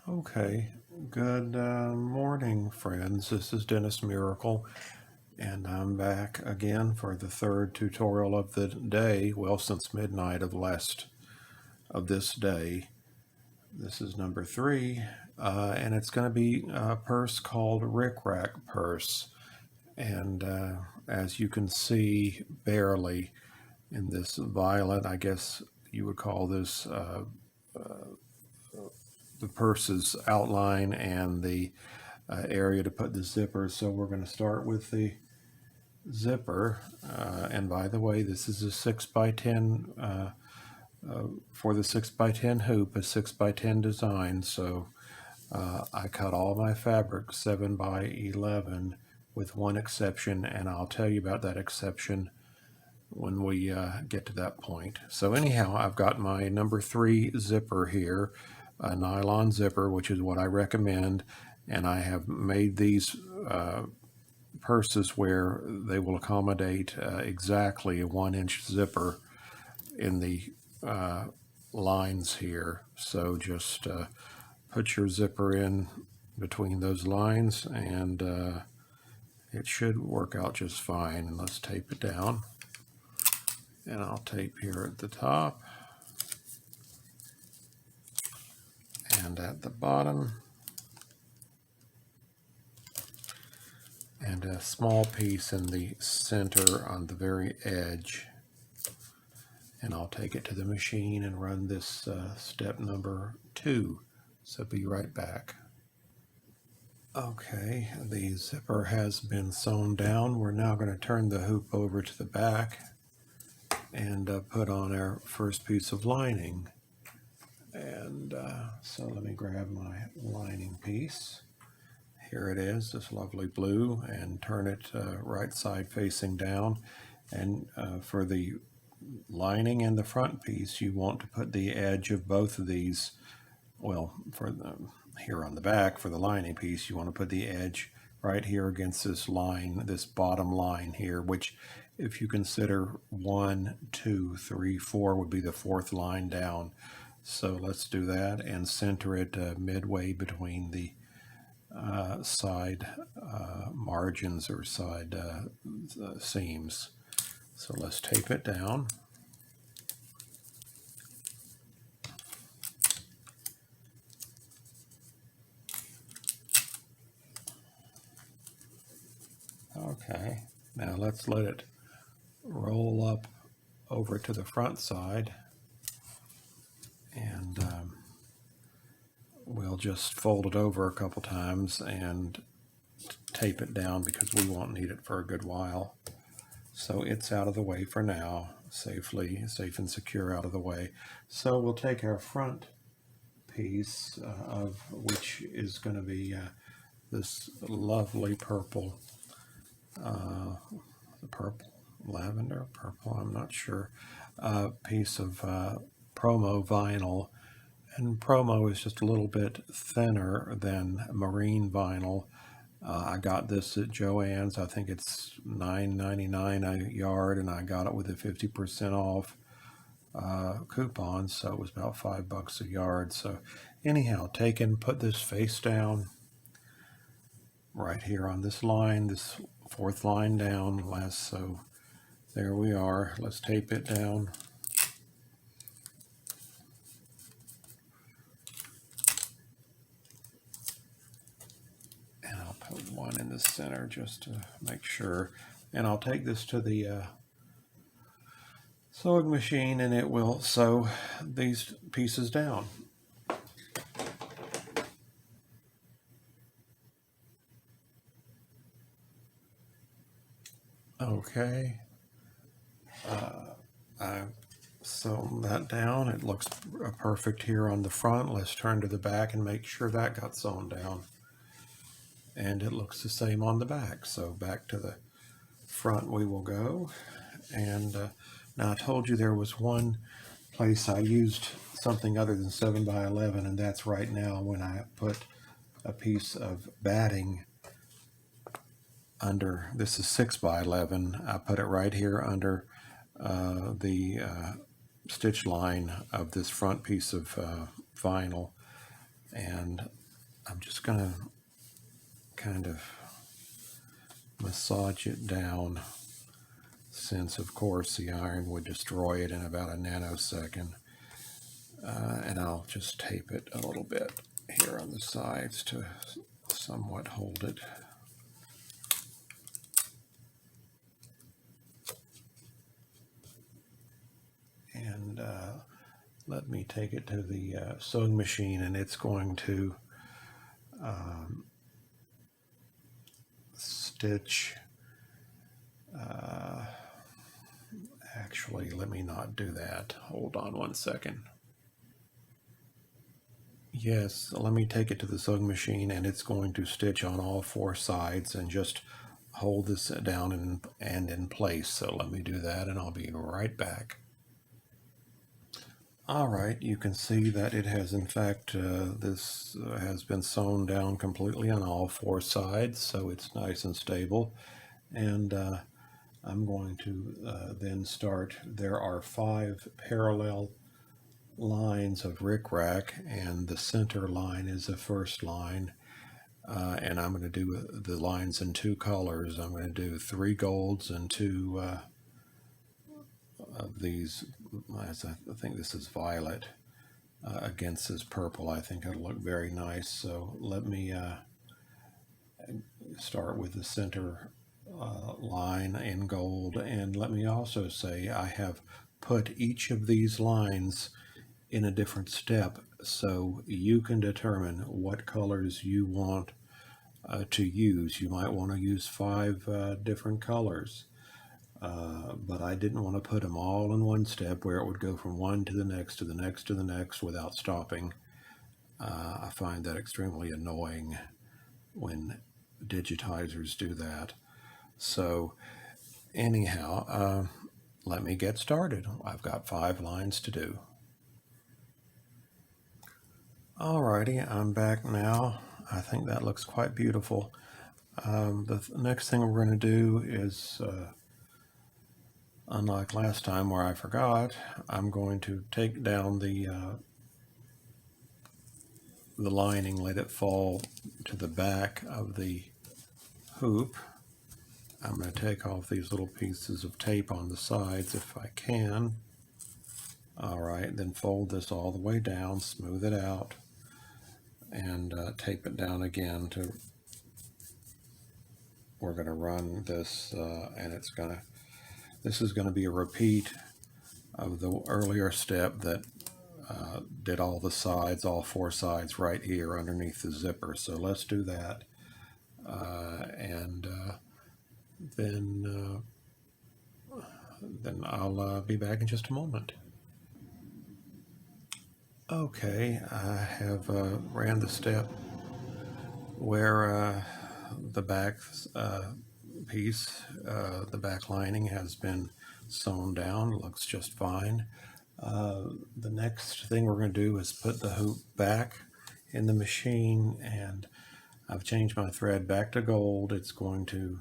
Okay, good morning, friends. This is Dennis Miracle, and I'm back again for the third tutorial of the day. Well, since midnight of this day. This is number 3, and it's going to be a purse called Rickrack purse. And as you can see, barely in this violet, I guess you would call this the purse's outline and the area to put the zipper. So we're going to start with the zipper. And by the way, this is a 6x10 for the 6x10 hoop, a 6x10 design. So I cut all my fabric 7x11 with one exception, and I'll tell you about that exception when we get to that point. So anyhow, I've got my number 3 zipper here, a nylon zipper, which is what I recommend, and I have made these purses where they will accommodate exactly a 1-inch zipper in the lines here. So just put your zipper in between those lines, and it should work out just fine. And let's tape it down. And I'll tape here at the top and at the bottom, and a small piece in the center on the very edge. And I'll take it to the machine and run this step number 2. So be right back. Okay, the zipper has been sewn down. We're now going to turn the hoop over to the back and put on our first piece of lining. And so let me grab my lining piece. Here it is, this lovely blue, and turn it right side facing down. And for the lining and the front piece, you want to put the edge of both of these, well, here on the back, for the lining piece, you want to put the edge right here against this line, this bottom line here, which if you consider 1, 2, 3, 4 would be the 4th line down. So let's do that and center it midway between the side margins or side seams. So let's tape it down. Okay, now let's let it roll up over to the front side, and we'll just fold it over a couple times and tape it down because we won't need it for a good while. So it's out of the way for now, safe and secure out of the way. So we'll take our front piece, of which is going to be this lovely purple, lavender, purple, I'm not sure, piece of promo vinyl. And promo is just a little bit thinner than marine vinyl. I got this at Joann's. I think it's $9.99 a yard, and I got it with a 50% off coupon, so it was about $5 a yard. So anyhow, put this face down right here on this line, this 4th line down, so there we are. Let's tape it down. And I'll put one in the center just to make sure. And I'll take this to the sewing machine, and it will sew these pieces down. Okay, I sewn that down. It looks perfect here on the front. Let's turn to the back and make sure that got sewn down. And it looks the same on the back. So back to the front we will go. And now I told you there was one place I used something other than 7x11, and that's right now when I put a piece of batting under. This is 6x11. I put it right here under the stitch line of this front piece of vinyl, And I'm just going to kind of massage it down, since of course the iron would destroy it in about a nanosecond. And I'll just tape it a little bit here on the sides to somewhat hold it. And let me take it to the sewing machine, and it's going to stitch. Actually, let me not do that. Hold on one second. Yes, let me take it to the sewing machine, and it's going to stitch on all four sides and just hold this down and in place. So let me do that, and I'll be right back. All right, you can see that it has, in fact, this has been sewn down completely on all four sides, so it's nice and stable. And I'm going to then start. There are 5 parallel lines of Rickrack, and the center line is the first line. And I'm going to do the lines in 2 colors. I'm going to do 3 golds and 2 of these. I think this is violet against this purple. I think it'll look very nice. So let me start with the center line in gold, and let me also say I have put each of these lines in a different step, so you can determine what colors you want to use. You might want to use 5 different colors, but I didn't want to put them all in one step where it would go from one to the next to the next to the next without stopping. I find that extremely annoying when digitizers do that. So anyhow, let me get started. I've got 5 lines to do. Alrighty, I'm back now. I think that looks quite beautiful. The next thing we're going to do is, unlike last time where I forgot, I'm going to take down the lining, let it fall to the back of the hoop. I'm going to take off these little pieces of tape on the sides if I can. Alright, then fold this all the way down, smooth it out, and tape it down again. We're going to run this, and this is going to be a repeat of the earlier step that did all the sides, all 4 sides right here underneath the zipper. So let's do that, and then I'll be back in just a moment. Okay, I have ran the step where the back piece, the back lining has been sewn down. Looks just fine. The next thing we're going to do is put the hoop back in the machine, and I've changed my thread back to gold. It's going to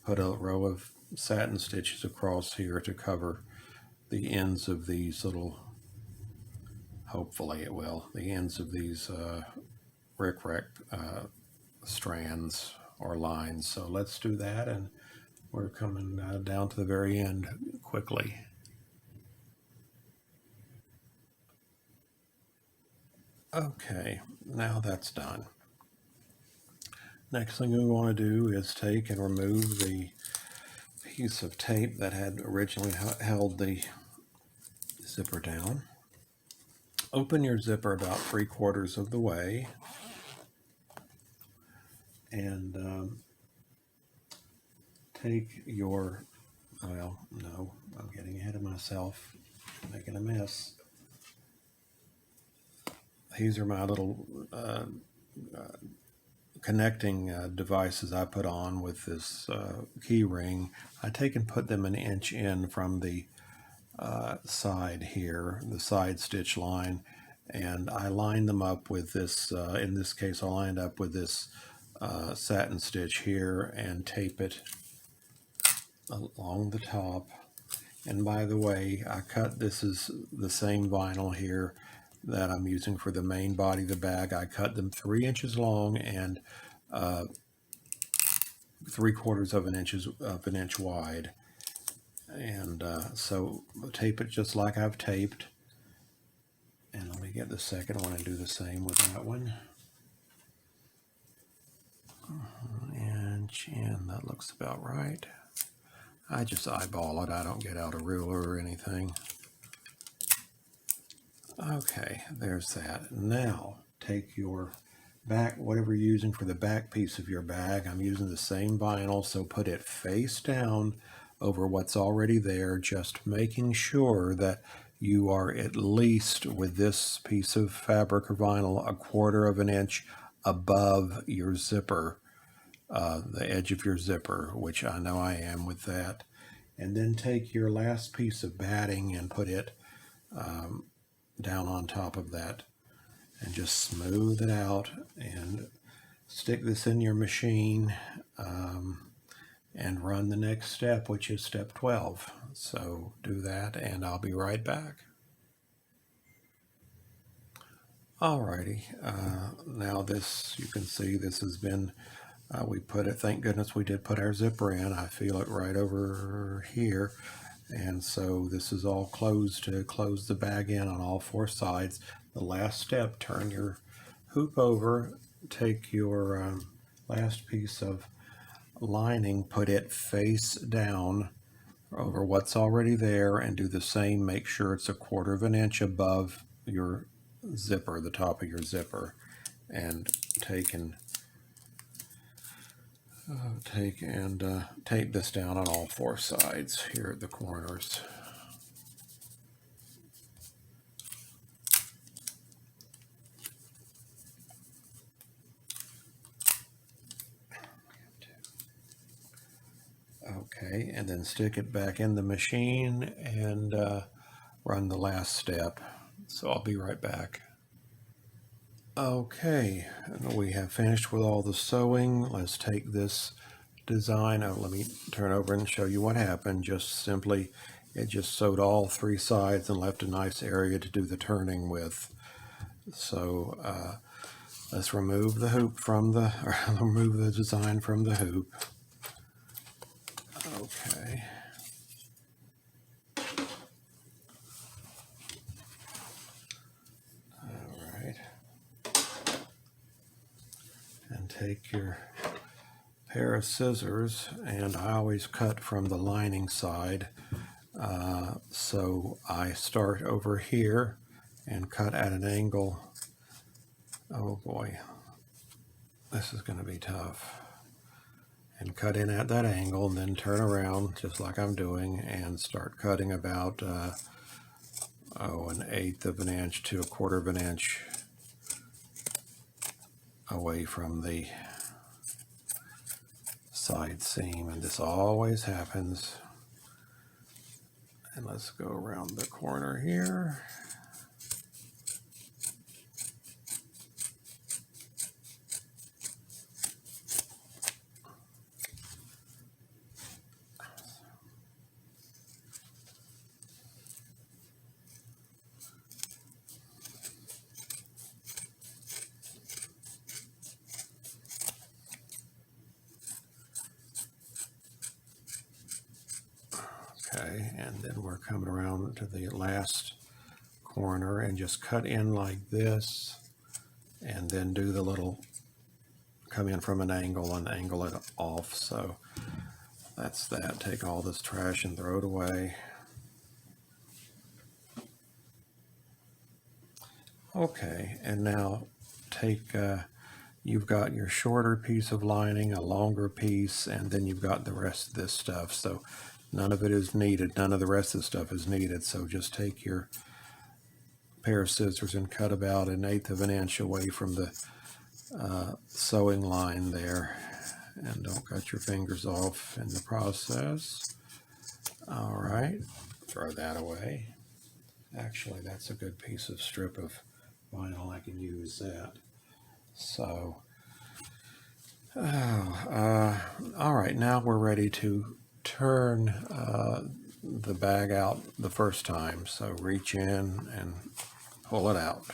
put a row of satin stitches across here to cover the ends of these little, hopefully it will, the ends of these Rickrack strands or lines. So let's do that, and we're coming down to the very end quickly. Okay, now that's done. Next thing we want to do is take and remove the piece of tape that had originally held the zipper down. Open your zipper about 3/4 of the way, and take your, well, no, I'm getting ahead of myself, making a mess. These are my little connecting devices I put on with this key ring. I take and put them an inch in from the side here, the side stitch line, and I line them up with this, in this case I lined up with this satin stitch here, and tape it along the top. And by the way, I cut, this is the same vinyl here that I'm using for the main body of the bag. I cut them 3 inches long and 3/4 of an inch wide. And so tape it just like I've taped. And let me get the second one and do the same with that one. Inch, and that looks about right. I just eyeball it. I don't get out a ruler or anything. Okay, there's that. Now take your back, whatever you're using for the back piece of your bag. I'm using the same vinyl, so put it face down over what's already there, just making sure that you are at least, with this piece of fabric or vinyl, 1/4 of an inch above your zipper, the edge of your zipper, which I know I am with that. And then take your last piece of batting and put it down on top of that, and just smooth it out and stick this in your machine and run the next step, which is step 12. So do that and I'll be right back. Alrighty, now this, you can see this has been, we put it, thank goodness we did put our zipper in. I feel it right over here. And so this is all closed to close the bag in on all 4 sides. The last step, turn your hoop over, take your last piece of lining, put it face down over what's already there, and do the same. Make sure it's 1/4 of an inch above your zipper, the top of your zipper, and take and tape this down on all 4 sides here at the corners. Okay, and then stick it back in the machine and run the last step. So I'll be right back. Okay, we have finished with all the sewing. Let's take this design. Let me turn over and show you what happened. Just simply, it just sewed all 3 sides and left a nice area to do the turning with. So let's remove the hoop from the, or remove the design from the hoop. Okay. All right. And take your pair of scissors, and I always cut from the lining side. So I start over here and cut at an angle. Oh boy, this is going to be tough. And cut in at that angle, and then turn around just like I'm doing and start cutting about 1/8 of an inch to 1/4 of an inch away from the side seam. And this always happens. And let's go around the corner here. Okay, and then we're coming around to the last corner and just cut in like this, and then do the little, come in from an angle and angle it off. So that's that. Take all this trash and throw it away. Okay, and now take, you've got your shorter piece of lining, a longer piece, and then you've got the rest of this stuff. So none of it is needed. None of the rest of the stuff is needed. So just take your pair of scissors and cut about 1/8 of an inch away from the sewing line there. And don't cut your fingers off in the process. All right, throw that away. Actually, that's a good piece of strip of vinyl. I can use that. So, all right, now we're ready to turn the bag out the first time. So reach in and pull it out.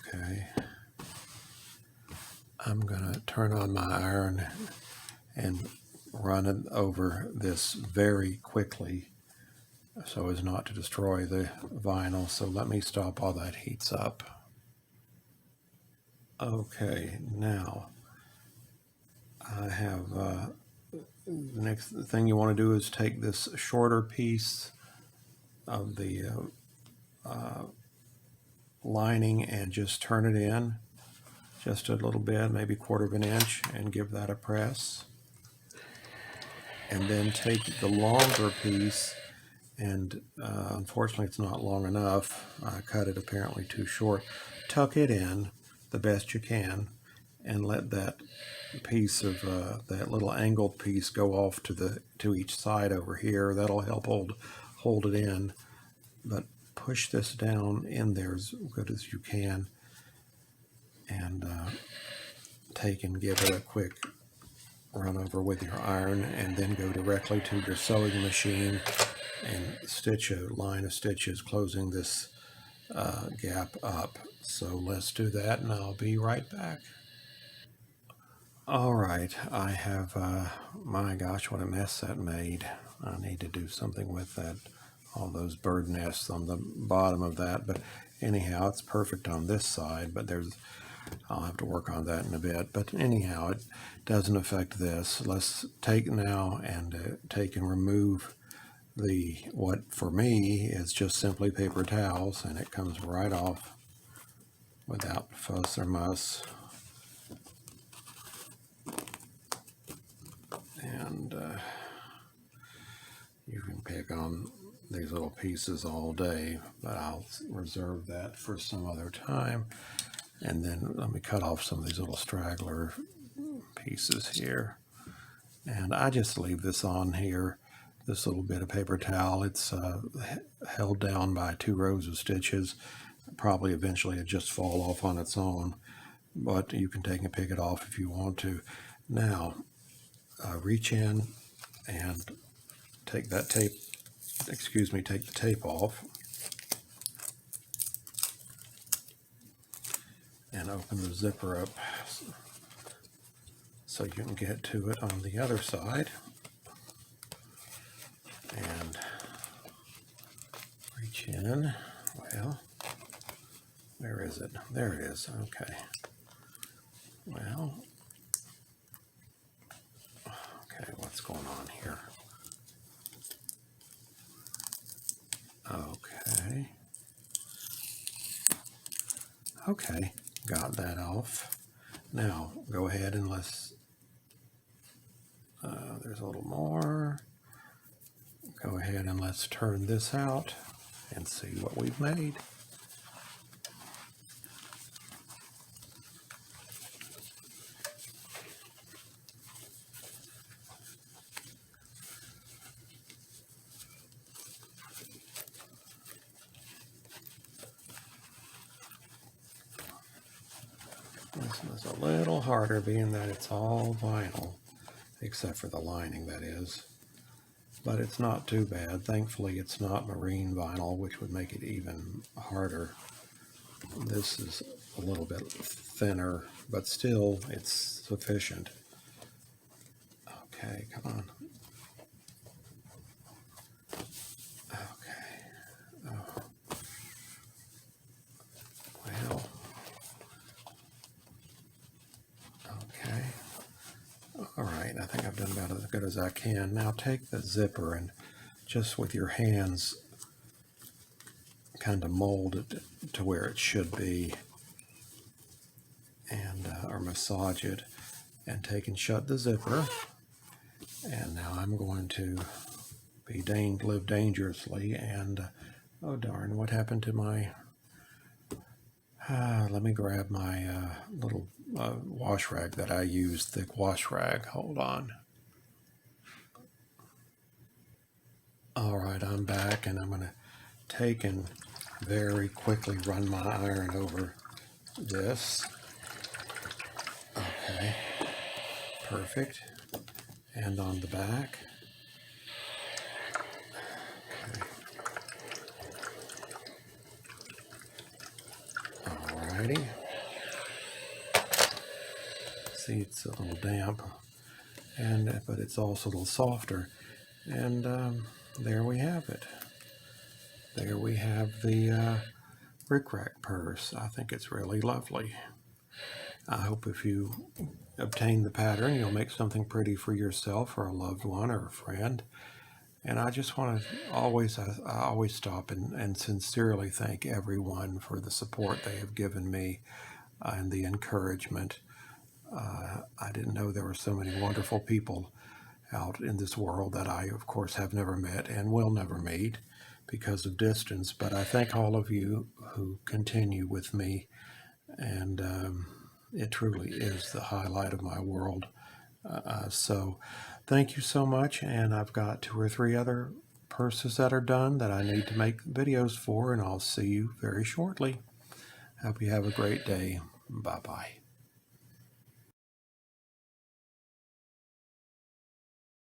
Okay, I'm going to turn on my iron and run it over this very quickly so as not to destroy the vinyl. So let me stop while that heats up. Okay, now I have the next thing you want to do is take this shorter piece of the lining and just turn it in just a little bit, maybe 1/4 of an inch, and give that a press. And then take the longer piece, and unfortunately it's not long enough. I cut it apparently too short. Tuck it in the best you can and let that piece of that little angled piece go off to each side over here. That'll help hold it in, but push this down in there as good as you can, and take and give it a quick run over with your iron, and then go directly to your sewing machine and stitch a line of stitches closing this gap up. So let's do that, and I'll be right back. All right, I have, my gosh, what a mess that made. I need to do something with that, all those bird nests on the bottom of that. But anyhow, it's perfect on this side, but I'll have to work on that in a bit. But anyhow, it doesn't affect this. Let's take now and take and remove what for me is just simply paper towels, and it comes right off without fuss or muss. And you can pick on these little pieces all day, but I'll reserve that for some other time. And then let me cut off some of these little straggler pieces here. And I just leave this on here, this little bit of paper towel. It's held down by 2 rows of stitches. Probably eventually it just fall off on its own, but you can take and pick it off if you want to. Now, reach in and take that tape, take the tape off, and open the zipper up so you can get to it on the other side. And reach in. Well, where is it? There it is. Okay. Well, okay, what's going on here? Okay. Okay, got that off. Now, go ahead and there's a little more. Go ahead and let's turn this out and see what we've made. This was a little harder being that it's all vinyl, except for the lining, that is. But it's not too bad. Thankfully, it's not marine vinyl, which would make it even harder. This is a little bit thinner, but still it's sufficient. Okay, come on. Okay. Oh. Well. Okay. All right, I think I've done about as good as I can. Now take the zipper and just with your hands kind of mold it to where it should be, and or massage it, and take and shut the zipper, And now I'm going to live dangerously, and oh darn, what happened to my, let me grab my little wash rag that I use, thick wash rag. Hold on. All right, I'm back, and I'm going to take and very quickly run my iron over this. Okay, perfect. And on the back. Alrighty. See, it's a little damp, but it's also a little softer. And there we have it. There we have the Rickrack purse. I think it's really lovely. I hope if you obtain the pattern, you'll make something pretty for yourself or a loved one or a friend. And I just want to I always stop and sincerely thank everyone for the support they have given me and the encouragement. I didn't know there were so many wonderful people out in this world that I, of course, have never met and will never meet because of distance. But I thank all of you who continue with me, and it truly is the highlight of my world. So thank you so much, and I've got 2 or 3 other purses that are done that I need to make videos for, and I'll see you very shortly. Hope you have a great day. Bye-bye.